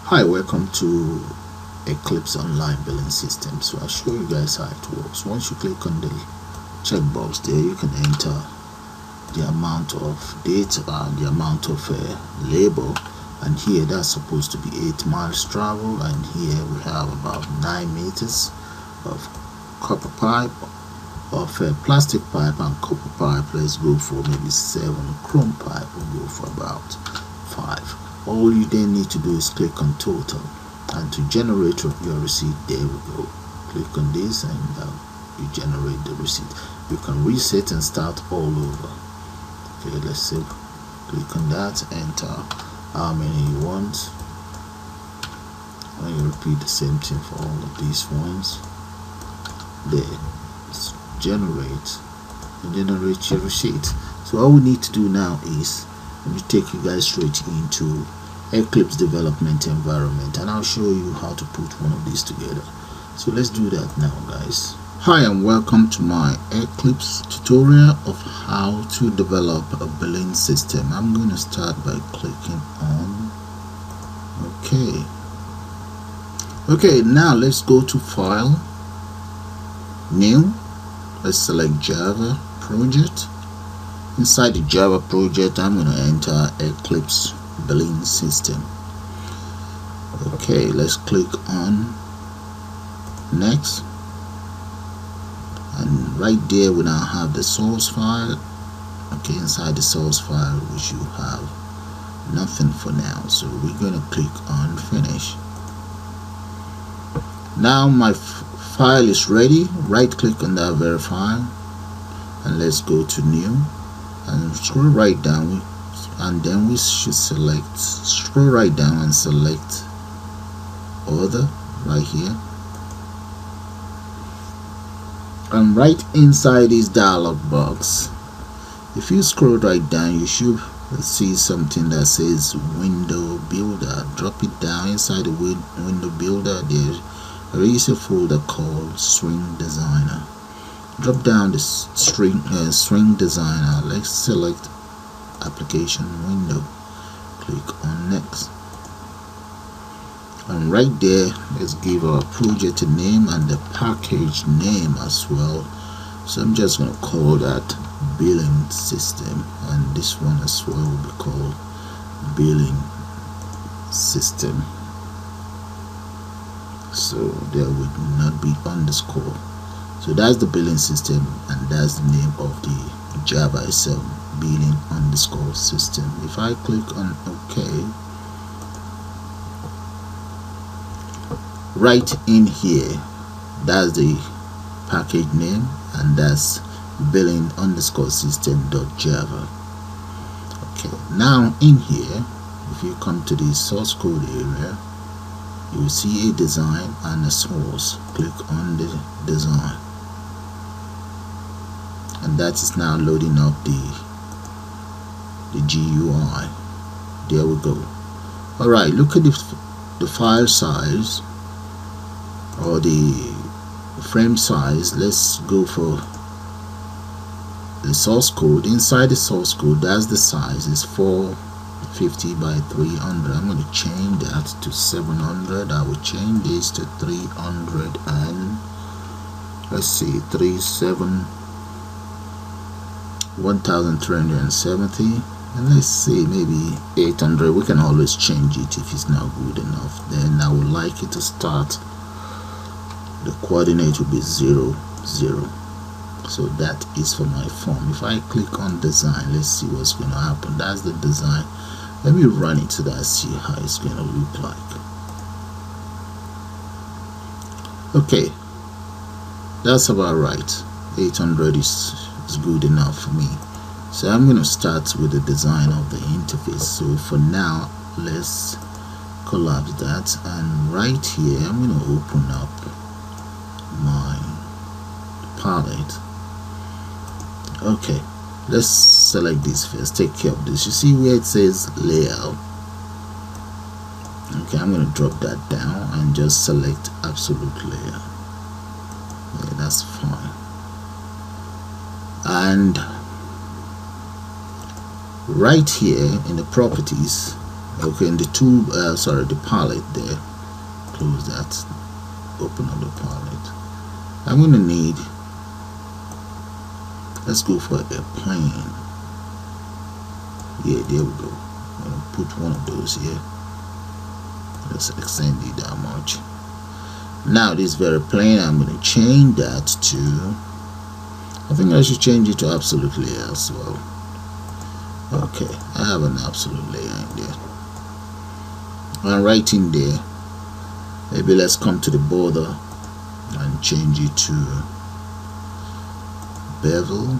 Hi, welcome to Eclipse online billing system. So I'll show you guys how it works. Once you click on the checkbox there, you can enter the amount of data and the amount of labor, and here that's supposed to be 8 miles travel, and here we have about 9 meters of copper pipe, of plastic pipe and copper pipe. Let's go for maybe 7. Chrome pipe will go for about 5. All you then need to do is click on total, and to generate your receipt, there we go. Click on this and you generate the receipt. You can reset and start all over. Okay, let's see. Click on that, enter how many you want, and you repeat the same thing for all of these ones. There, generate your receipt. So all we need to do now is, let me take you guys straight into Eclipse development environment, and I'll show you how to put one of these together. So let's do that now, guys. Hi, and welcome to my Eclipse tutorial of how to develop a billing system. I'm going to start by clicking on okay. Now let's go to File, New. Let's select Java project. Inside the Java project, I'm going to enter Eclipse billing system. Okay, let's click on next, and right there we now have the source file. Okay, inside the source file we should have nothing for now, so we're going to click on finish. Now my file is ready. Right click on that verify, and let's go to new and scroll right down, and then we should scroll right down and select other right here, and right inside this dialog box, if you scroll right down, you should see something that says window builder. Drop it down. Inside the window builder there is a folder called string designer. Drop down the string designer. Let's select application window, click on next, and right there let's give our project a name and the package name as well. So I'm just going to call that billing system, and this one as well will be called billing system, so there would not be underscore. So that's the billing system, and that's the name of the Java itself, billing underscore system. If I click on OK, right in here, that's the package name, and that's billing underscore system.java. Okay, now in here, if you come to the source code area, you will see a design and a source. Click on the design, and that is now loading up the GUI. There we go. Alright, look at the file size or the frame size. Let's go for the source code. Inside the source code, that's the size, is 450 by 300. I'm going to change that to 700. I will change this to 300, and let's see, 1370, and let's see, maybe 800. We can always change it if it's not good enough. Then I would like it to start, the coordinate will be 0 0. So that is for my form. If I click on design, let's see what's going to happen. That's the design. Let me run it so that I see how it's going to look like. Okay, that's about right. 800 is good enough for me. So I'm going to start with the design of the interface. So for now, let's collapse that, and right here I'm going to open up my palette. Okay, let's select this first. Take care of this. You see where it says layout? Okay, I'm going to drop that down and just select absolute layout. Yeah, that's fine. And right here in the properties, Okay, in the tool, the palette there, close that, open up the palette. I'm gonna need, let's go for a plane. Yeah, there we go. I'm gonna put one of those here. Just extend it that much. Now this very plane, I'm gonna change that to, I think I should change it to absolute layer as well. Okay, I have an absolute layer in there. And right in there, maybe let's come to the border and change it to bevel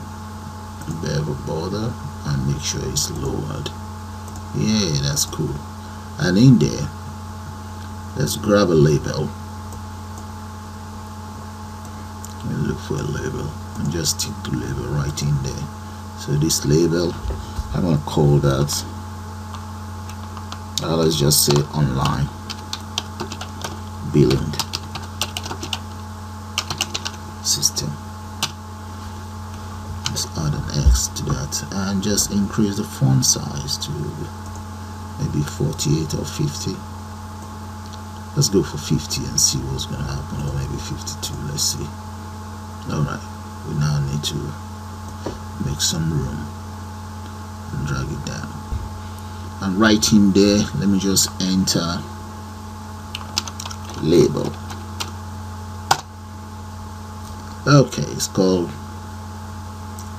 border, and make sure it's lowered. Yeah, that's cool. And in there, let's grab a label and look for a label and just stick the label right in there. So this label, I'm gonna call that, let's just say online billing system. Let's add an X to that and just increase the font size to maybe 48 or 50. Let's go for 50 and see what's gonna happen, or maybe 52. Let's see. Alright, we now need to make some room and drag it down. And right in there, let me just enter label. Okay, it's called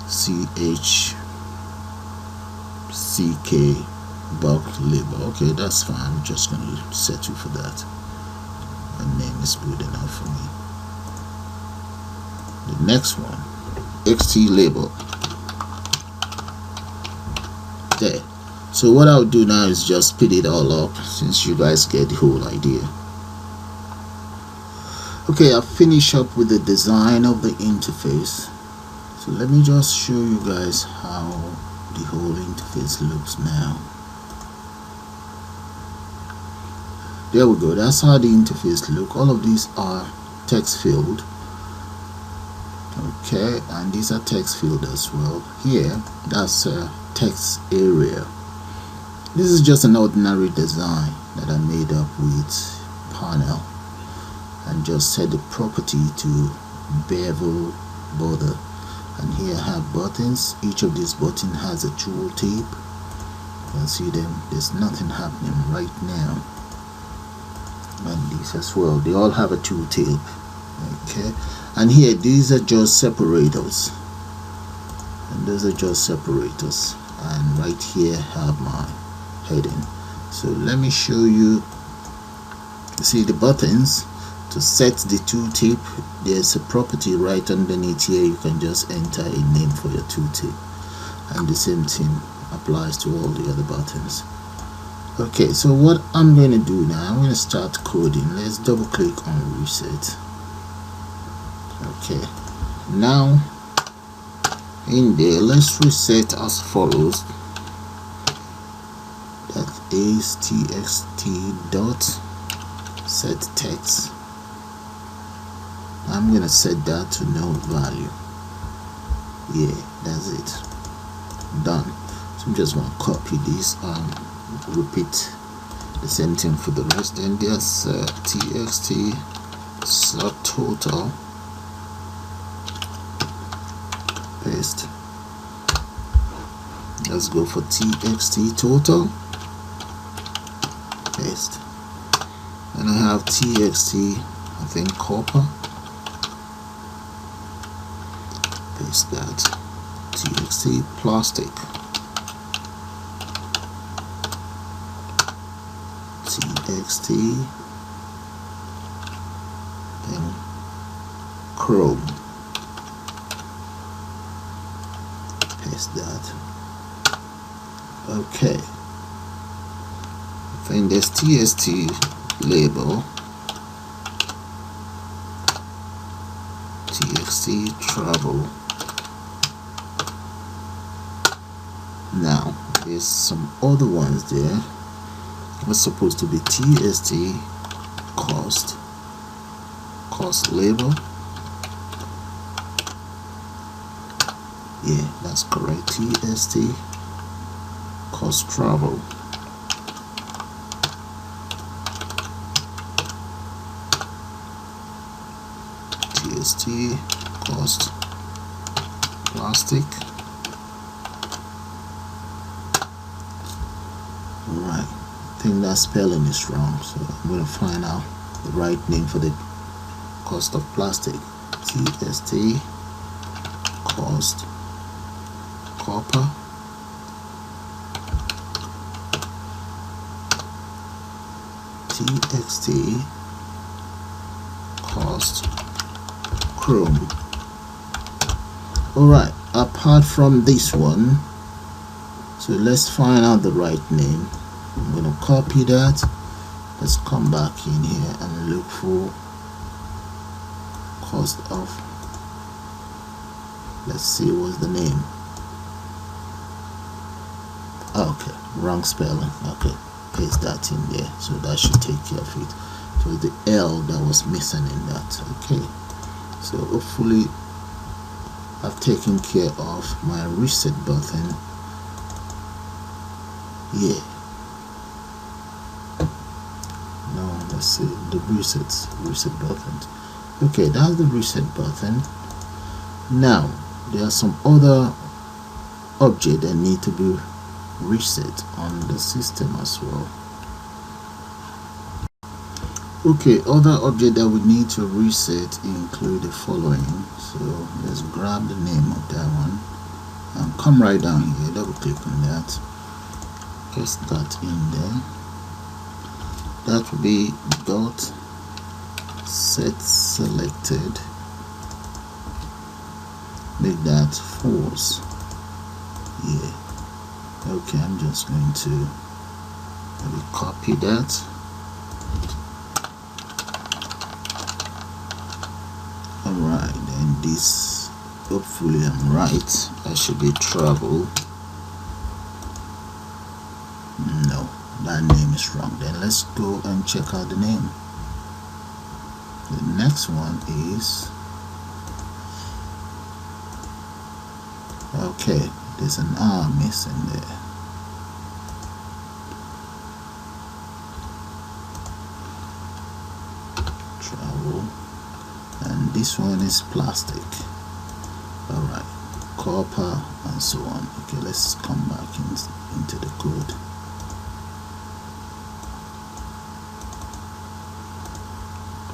CHCK bulk label. Okay, that's fine. I'm just gonna settle for that, and name is good enough for me. The next one, XT label. There. So what I'll do now is just speed it all up, since you guys get the whole idea. Okay, I'll finish up with the design of the interface. So let me just show you guys how the whole interface looks now. There we go. That's how the interface look. All of these are text field. Okay, and these are text field as well. Here, that's a text area. This is just an ordinary design that I made up with panel, and just set the property to bevel border. And here I have buttons. Each of these buttons has a tooltip. You can see them. There's nothing happening right now. And these as well, they all have a tooltip. Okay, and here these are just separators, and those are just separators. And right here I have my heading. So let me show you. You see the buttons. To set the tooltip, there's a property right underneath here. You can just enter a name for your tooltip, and the same thing applies to all the other buttons. Okay, so what I'm going to do now, I'm going to start coding. Let's double click on reset. Okay, now in there, let's reset as follows. That is txt dot set text. I'm gonna set that to no value. Yeah, that's it. Done. So I'm just gonna copy this and repeat the same thing for the rest. Then there's txt subtotal. Paste. Let's go for txt total. Paste. And I have txt, I think copper. Paste that. txt plastic. txt then chrome. Paste that. Okay, then there's txt label, txt travel. Now there's some other ones there. What's supposed to be txt cost label. Yeah, that's correct. txt cost travel. TST cost plastic. Alright, I think that spelling is wrong, so I'm going to find out the right name for the cost of plastic. TST cost copper TXT cost chrome. Alright, apart from this one, so let's find out the right name. I'm going to copy that. Let's come back in here and look for cost of, let's see what's the name. Okay, wrong spelling. Okay, paste that in there, so that should take care of it. So the L that was missing in that. Okay, so hopefully I've taken care of my reset button. Yeah, no, let's see the reset button. Okay, that's the reset button. Now there are some other objects that need to be reset on the system as well. Okay, other objects that we need to reset include the following. So let's grab the name of that one and come right down here, double click on that, paste that in there. That will be dot set selected, make that false. Yeah, okay, I'm just going to maybe copy that. Alright, then this, hopefully I'm right, that should be travel. No, that name is wrong. Then let's go and check out the name. The next one is, okay, there's an R missing there. Travel, and this one is plastic. Alright, copper and so on. Okay, let's come back into the code.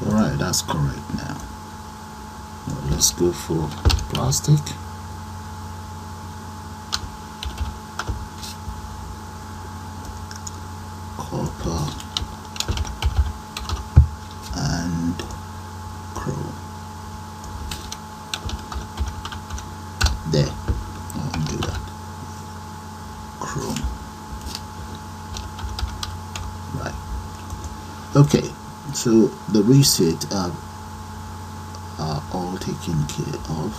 Alright, that's correct now. Well, let's go for plastic. Copper and chrome. There. I'll do that. Chrome. Right. Okay. So the reset are all taken care of.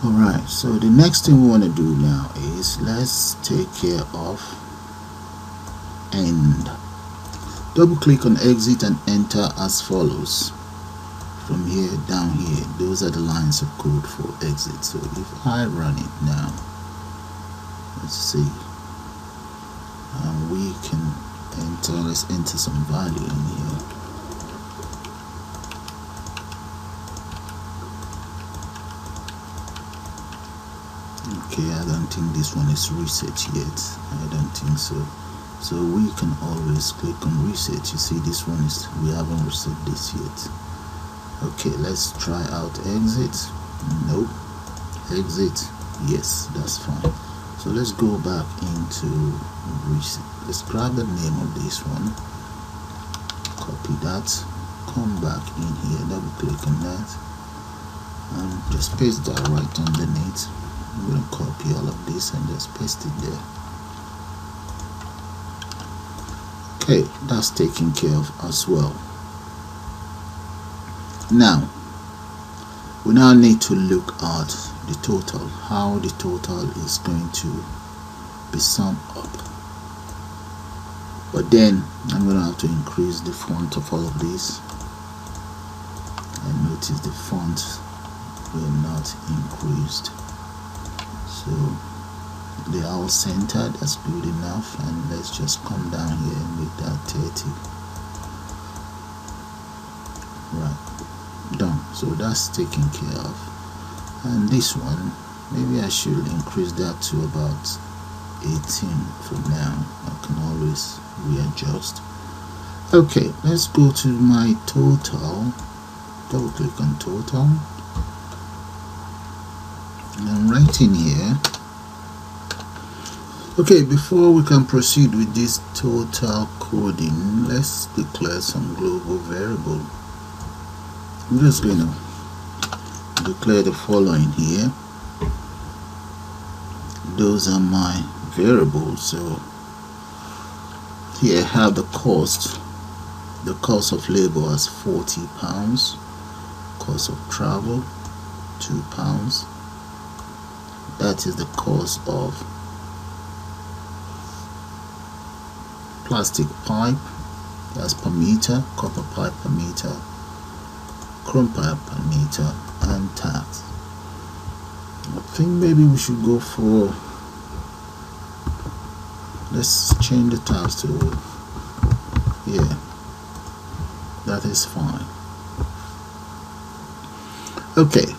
Alright, so the next thing we want to do now is let's take care of end. Double click on exit and enter as follows. From here down here, those are the lines of code for exit. So if I run it now, let's see, and we can enter, let's enter some value in here. Okay, I don't think this one is reset yet. I don't think so. So we can always click on reset. You see, this one is, we haven't reset this yet. Okay, let's try out exit. Nope. Exit, yes, that's fine. So let's go back into reset. Let's grab the name of this one, copy that, come back in here, double click on that, and just paste that right underneath. I'm going to copy all of this and just paste it there. Okay, that's taken care of as well. Now we now need to look at the total, how the total is going to be summed up. But then I'm going to have to increase the font of all of this, and notice the fonts were not increased. So they are all centered, that's good enough. And let's just come down here and make that 30. Right, so that's taken care of. And this one, maybe I should increase that to about 18 for now. I can always readjust. Okay, let's go to my total. Double click on total, and right in here. Okay, before we can proceed with this total coding, let's declare some global variable. I'm just going to declare the following here. Those are my variables. So here I have the cost of labor as £40, cost of travel £2. That is the cost of plastic pipe, that's per meter, copper pipe per meter, chrome pipe per meter, and tax. I think maybe we should go for, let's change the tax to, yeah, that is fine. Okay,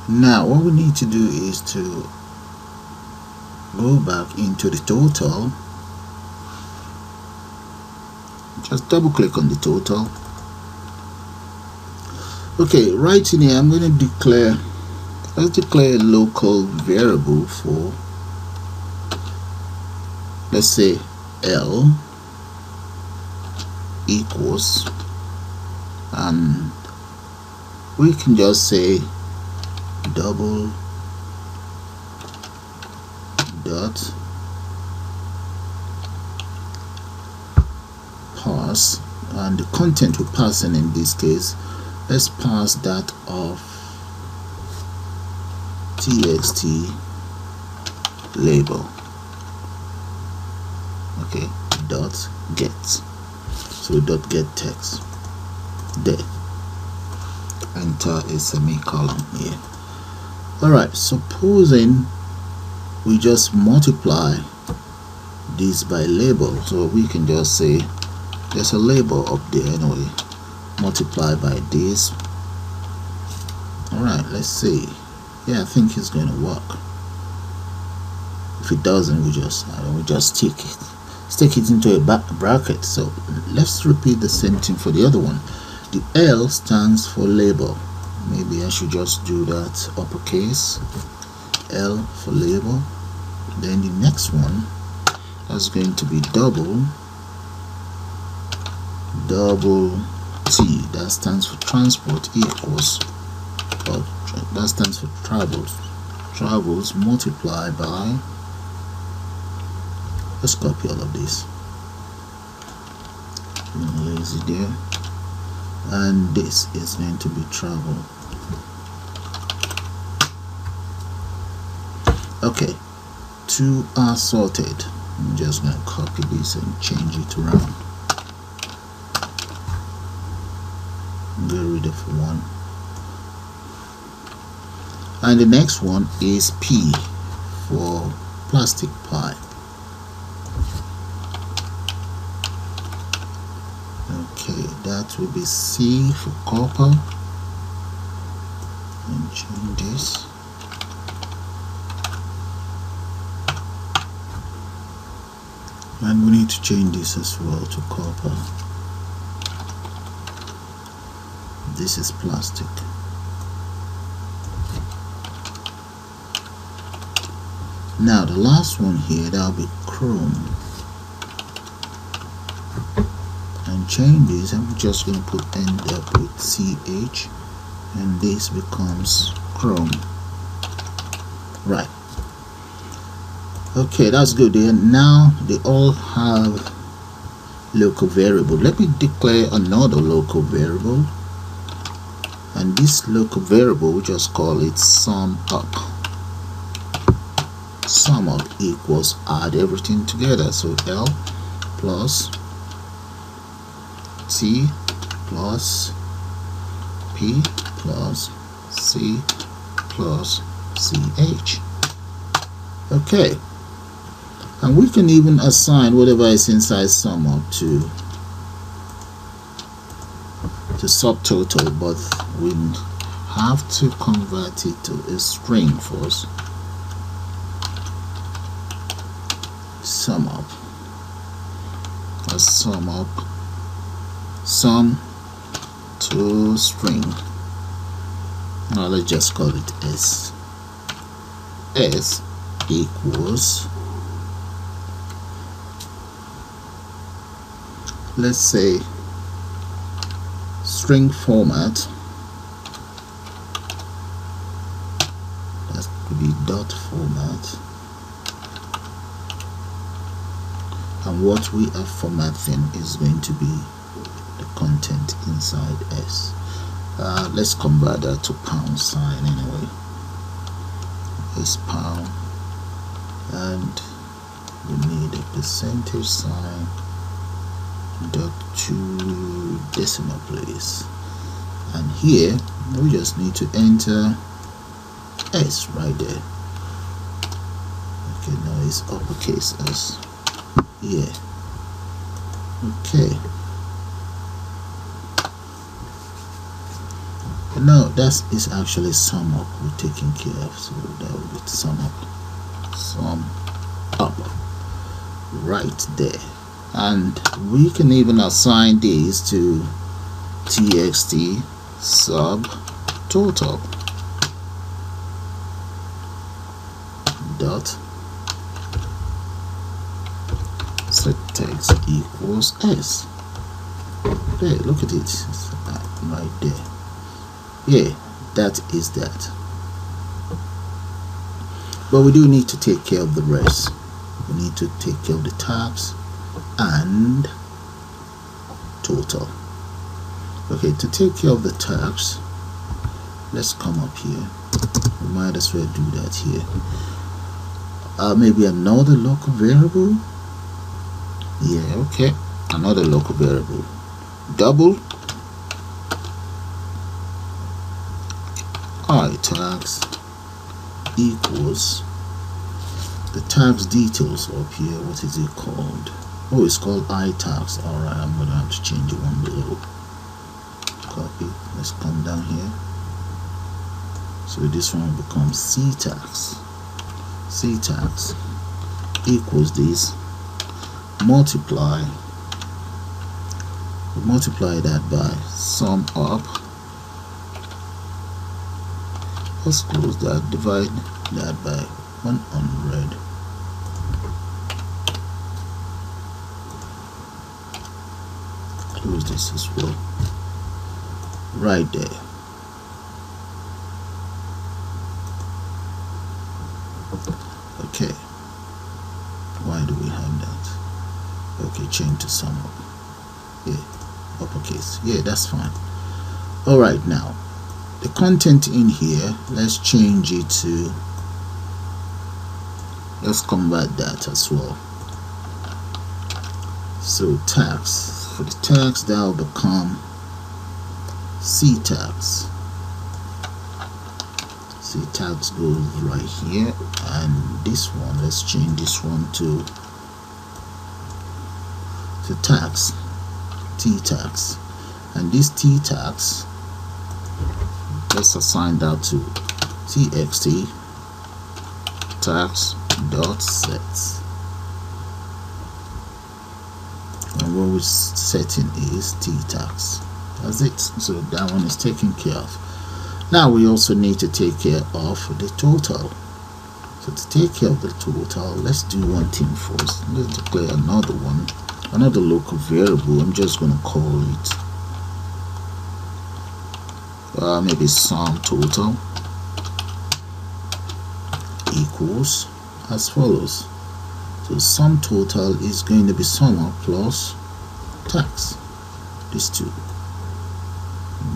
now what we need to do is to go back into the total. Just double click on the total. Okay, right in here I'm going to declare, let's declare a local variable for, let's say L equals, and we can just say double dot pass, and the content we're passing in this case, let's pass that of txt label. Okay, dot get, so dot get text there, enter a semicolon here. Alright, supposing we just multiply this by label, so we can just say there's a label up there anyway, multiply by this. Alright, let's see. Yeah, I think it's going to work. If it doesn't, we just stick it into a bracket. So let's repeat the same thing for the other one. The L stands for label. Maybe I should just do that uppercase, L for label. Then the next one, that's going to be double T, that stands for transport, equals, or that stands for travels multiply by, let's copy all of this, lazy there, and this is going to be travel. Okay, two are sorted. I'm just going to copy this and change it around. Get rid of one, and the next one is P for plastic pipe. Okay, that will be C for copper, and change this. And we need to change this as well to copper. This is plastic. Now the last one here, that'll be chrome. And change this, I'm just going to put end up with CH, and this becomes chrome. Right. Okay, that's good there. Now they all have local variable. Let me declare another local variable. And this local variable, we just call it sum up. Sum up equals add everything together. So L plus T plus P plus C plus CH. Okay. And we can even assign whatever is inside sum up to to subtotal, but we have to convert it to a string first. Sum up, sum to string. Now let's just call it s. S equals, let's say, string format. That could be dot format, and what we are formatting is going to be the content inside s. Let's convert that to pound sign anyway. Is pound, and we need a percentage sign dot to decimal place, and here we just need to enter s right there. Okay, now it's uppercase s. Yeah. Okay. Now that is actually sum up we're taking care of, so that will be sum up right there. And we can even assign these to txt sub total dot set text equals s. There, look at it, it's right there. Yeah, that is that. But we do need to take care of the rest. We need to take care of the tabs and total. Okay, to take care of the tabs, let's come up here. We might as well do that here. Maybe another local variable. Yeah, okay, another local variable. Double I tags equals the tags details up here. What is it called? Oh, it's called I tags. Alright, I'm gonna have to change it one below. Copy. Let's come down here. So this one becomes C tags. C tags equals this. Multiply that by sum up. Let's close that, divide that by 100. Close this as well. Right there. Okay. Why do we have that? Okay, change to sum up. Yeah, uppercase. Yeah, that's fine. Alright, now the content in here, let's change it to, let's convert that as well. So tags, for the tags that will become C tags. C tags goes right here, and this one, let's change this one to tags, T tags, and these T tags, let's assign that to txt tags dot set, and what we're setting is T tags. That's it. So that one is taken care of. Now we also need to take care of the total. So to take care of the total, let's do one thing first. Let's declare another one, another local variable. I'm just going to call it maybe sum total equals as follows. So sum total is going to be sum up plus tax, these two,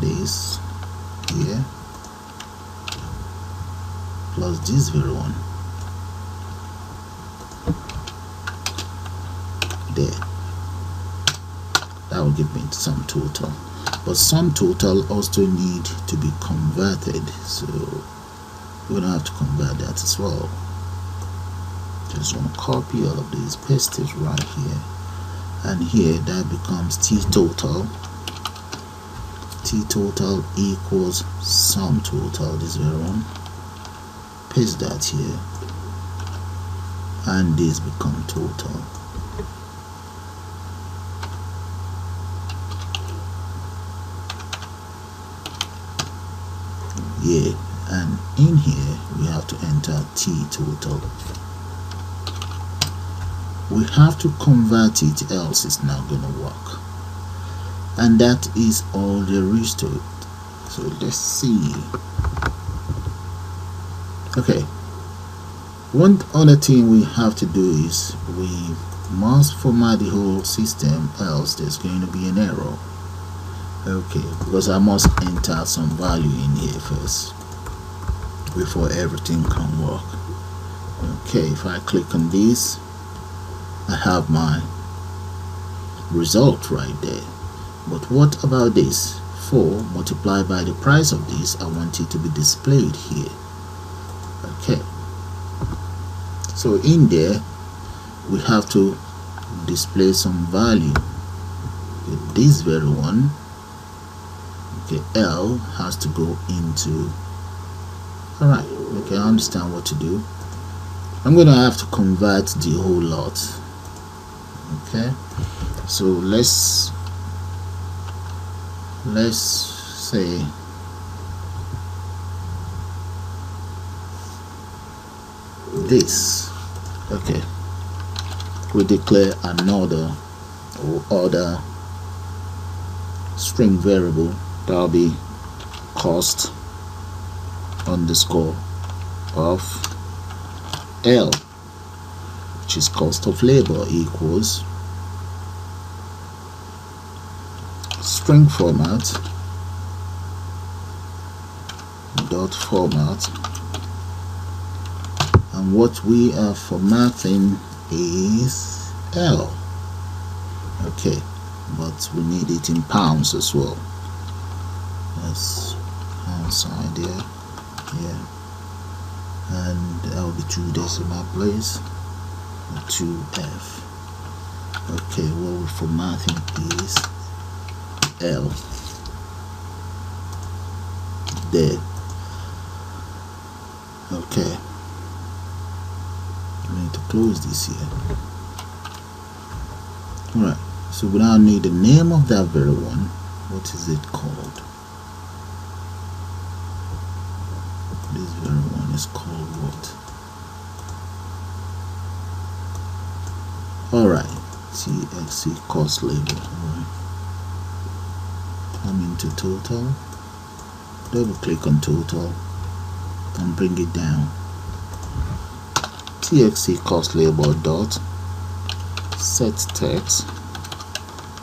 this here plus this very one there. That will give me sum total. But sum total also need to be converted, so we're gonna have to convert that as well. Just want to copy all of these, paste it right here, and here that becomes T total T total equals sum total, this very one. Paste that here, and this become total. Yeah, and in here we have to enter T total. We have to convert it, else it's not gonna work. And that is all there is to it. So let's see. Okay, one other thing we have to do is we must format the whole system, else there's going to be an error. Okay, because I must enter some value in here first before everything can work. Okay, if I click on this, I have my result right there. But what about this? 4 multiplied by the price of this, I want it to be displayed here. Okay, so in there we have to display some value with this very one. Okay, L has to go into, alright, okay, I understand what to do. I'm gonna have to convert the whole lot. Okay, so let's say this. Okay, we declare another or other string variable that'll be cost underscore of L, which is cost of labor, equals string format dot format, and what we are formatting is L. Okay, but we need it in pounds as well. That's pound sign there, yeah, and that will be 2 decimal place, 2F. Okay, what we're formatting is L there. Okay, we need to close this here. Alright, so we now need the name of that very one. What is it called? This very one is called what? Alright, TXC cost label. Alright, come into total, double click on total and bring it down. TXC cost label dot set text,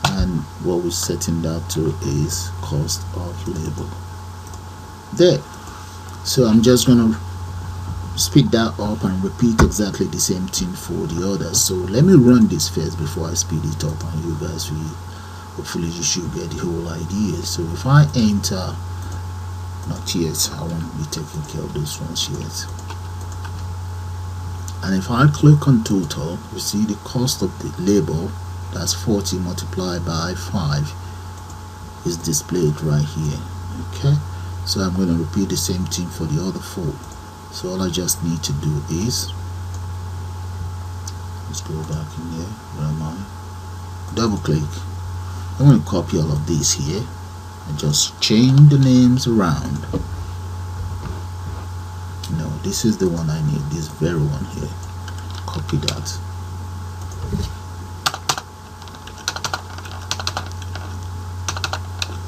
and what we're setting that to is cost of labor there. So I'm just gonna speed that up and repeat exactly the same thing for the others. So let me run this first before I speed it up, and you guys will, hopefully you should get the whole idea. So if I enter, not yet, I won't be taking care of those ones yet. And if I click on total, you see the cost of the labor, that's 40 multiplied by 5, is displayed right here. Okay, so I'm going to repeat the same thing for the other 4. So all I just need to do is, let's go back in there. Where am I? Double click. I'm going to copy all of these here and just change the names around. No, this is the one I need, this very one here. Copy that.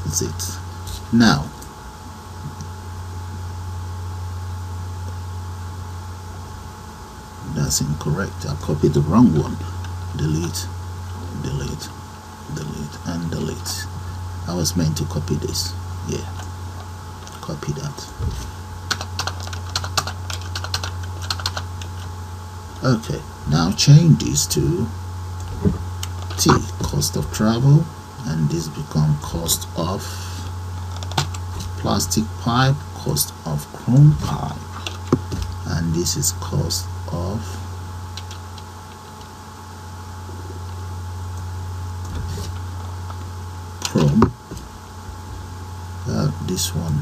That's it. Now that's incorrect. I copied the wrong one. Delete, delete, delete, and delete. I was meant to copy this. Yeah, copy that. Okay, now change this to T, cost of travel, and this become cost of plastic pipe, cost of chrome pipe, and this is cost of chrome this one,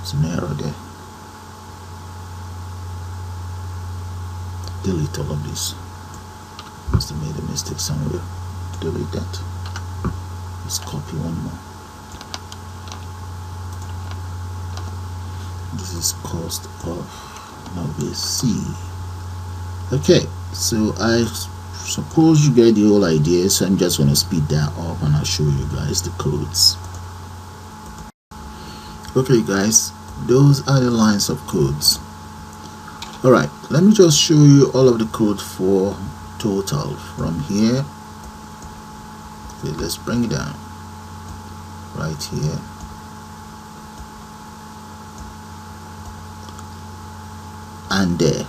it's an error there. Delete all of this. Must have made a mistake somewhere. Delete that. Let's copy one more. This is cost of C. Okay, so I suppose you get the whole idea, so I'm just going to speed that up and I'll show you guys the codes. Okay guys, those are the lines of codes. Alright, let me just show you all of the code for total from here. Okay, let's bring it down right here. And there.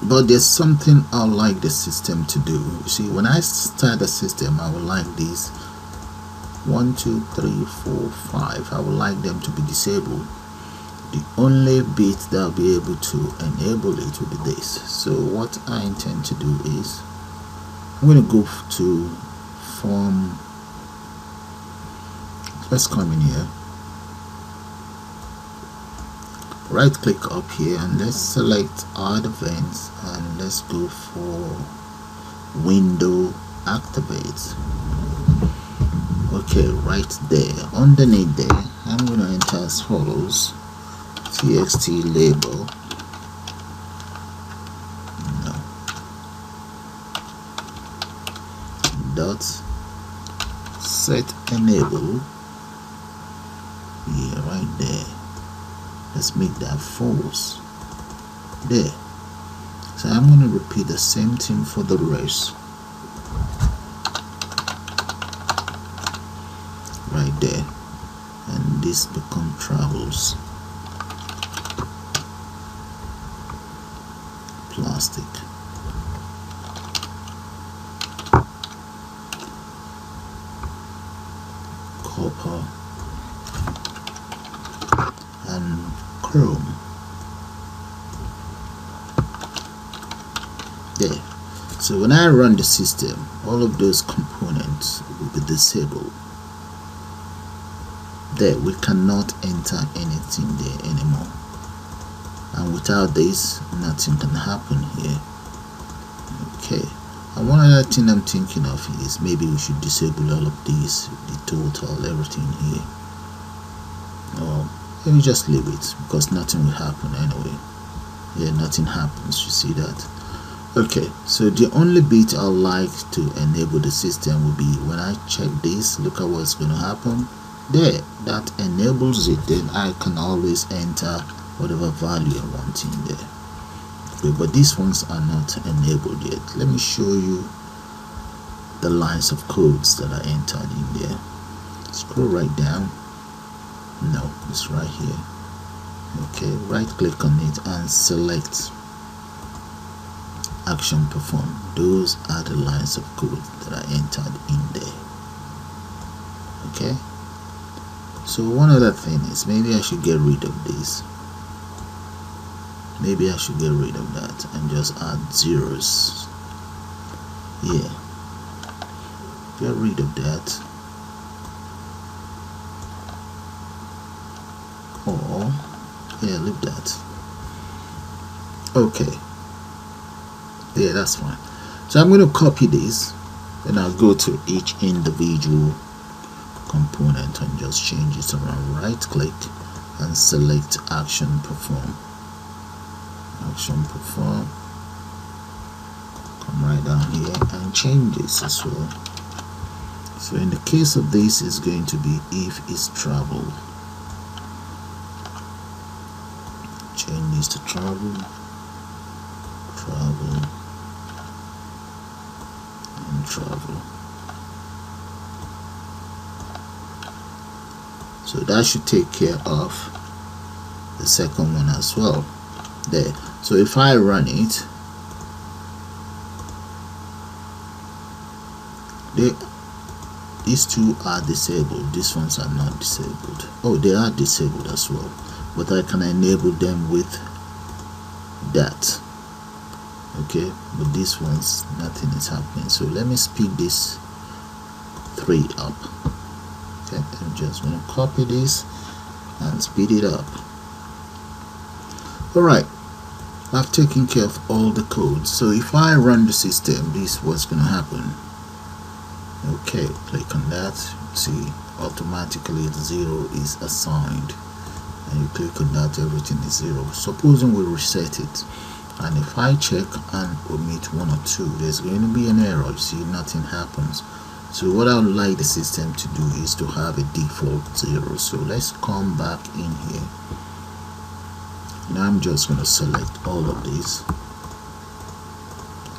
But there's something I would like the system to do. You see, when I start the system, I would like these 1, 2, 3, 4, 5. I would like them to be disabled. The only bit that I'll be able to enable it will be this. So what I intend to do is I'm going to go to form. Let's come in here, right click up here and let's select add events and let's go for window activate. Okay, right there underneath there I'm going to enter as follows: txt label, no, dot set enable. Yeah, right there. Let's make that false. There. So I'm going to repeat the same thing for the rest. Right there. And this become travels. Plastic. Copper. And chrome. There. So when I run the system, all of those components will be disabled. There, we cannot enter anything there anymore, and without this nothing can happen here. Okay, and one other thing I'm thinking of is maybe we should disable all of these, the total, everything here. Let me just leave it because nothing will happen anyway. Yeah, nothing happens, you see that. Okay, so the only bit I like to enable the system will be when I check this. Look at what's going to happen there. That enables it. Then I can always enter whatever value I want in there. Okay, but these ones are not enabled yet. Let me show you the lines of codes that I entered in there. Scroll right down. No, it's right here. Okay, right click on it and select action perform. Those are the lines of code that I entered in there. Okay, so one other thing is maybe I should get rid of this. Maybe I should get rid of that and just add zeros. Yeah, get rid of that. Or yeah, leave that. Okay, yeah, that's fine. So I'm going to copy this and I'll go to each individual component and just change it around. Right click and select action perform. Action perform. Come right down here and change this as well. So in the case of this, is going to be if it's travel. Change this to travel, travel, and travel. So that should take care of the second one as well. There. So if I run it, these two are disabled. These ones are not disabled. Oh, they are disabled as well, but I can enable them with that. Okay, but these ones, nothing is happening. So let me speed this 3 up. Okay, I'm just going to copy this and speed it up. Alright, I've taken care of all the codes. So if I run the system, this is what's going to happen. Okay, click on that. See, automatically the 0 is assigned, and you click on that, everything is 0. Supposing we reset it, and if I check and omit 1 or 2, there's going to be an error. You see, nothing happens. So what I would like the system to do is to have a default 0. So let's come back in here. Now I'm just going to select all of these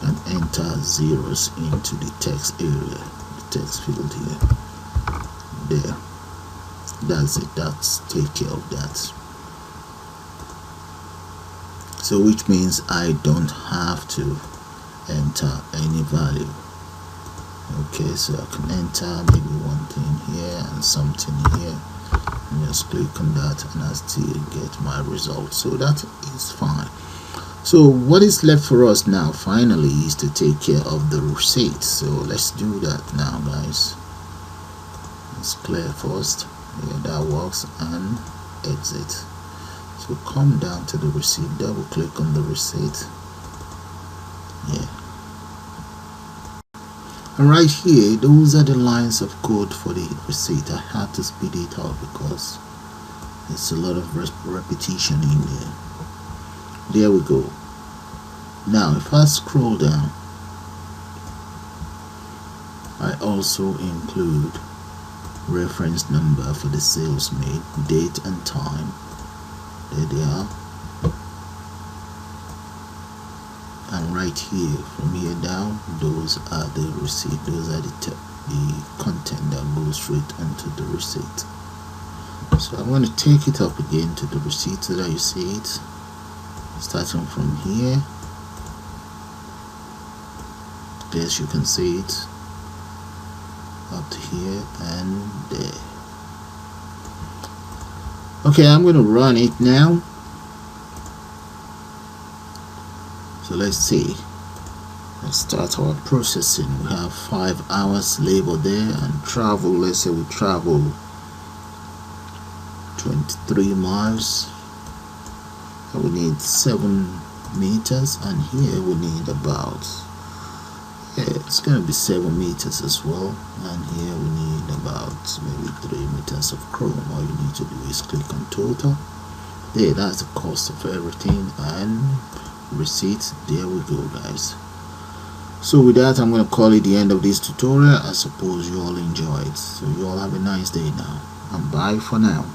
and enter zeros into the text area, the text field here. There, that's it. That's take care of that. So which means I don't have to enter any value. Okay, so I can enter maybe one thing here and something here, and just click on that, and I still get my result. So that is fine. So what is left for us now finally is to take care of the receipt. So let's do that now, guys. Let's clear first. Yeah, that works, and exit. So come down to the receipt, double click on the receipt. Yeah. And right here, those are the lines of code for the receipt. I had to speed it up because there's a lot of repetition in there. There we go. Now if I scroll down, I also include reference number for the sales made, date and time. There they are. And right here, from here down, those are the receipt. Those are the content that goes straight onto the receipt. So I'm going to take it up again to the receipt so that you see it, starting from here. As you can see it, up to here and there. Okay, I'm going to run it now. So let's see. Let's start our processing. We have 5 hours labor there, and travel, let's say we travel 23 miles. We need 7 meters, and here we need about, it's going to be 7 meters as well, and here we need about maybe 3 meters of chrome. All you need to do is click on total. There, that's the cost of everything, and receipt. There we go, guys. So with that, I'm going to call it the end of this tutorial. I suppose you all enjoyed. So you all have a nice day now, and bye for now.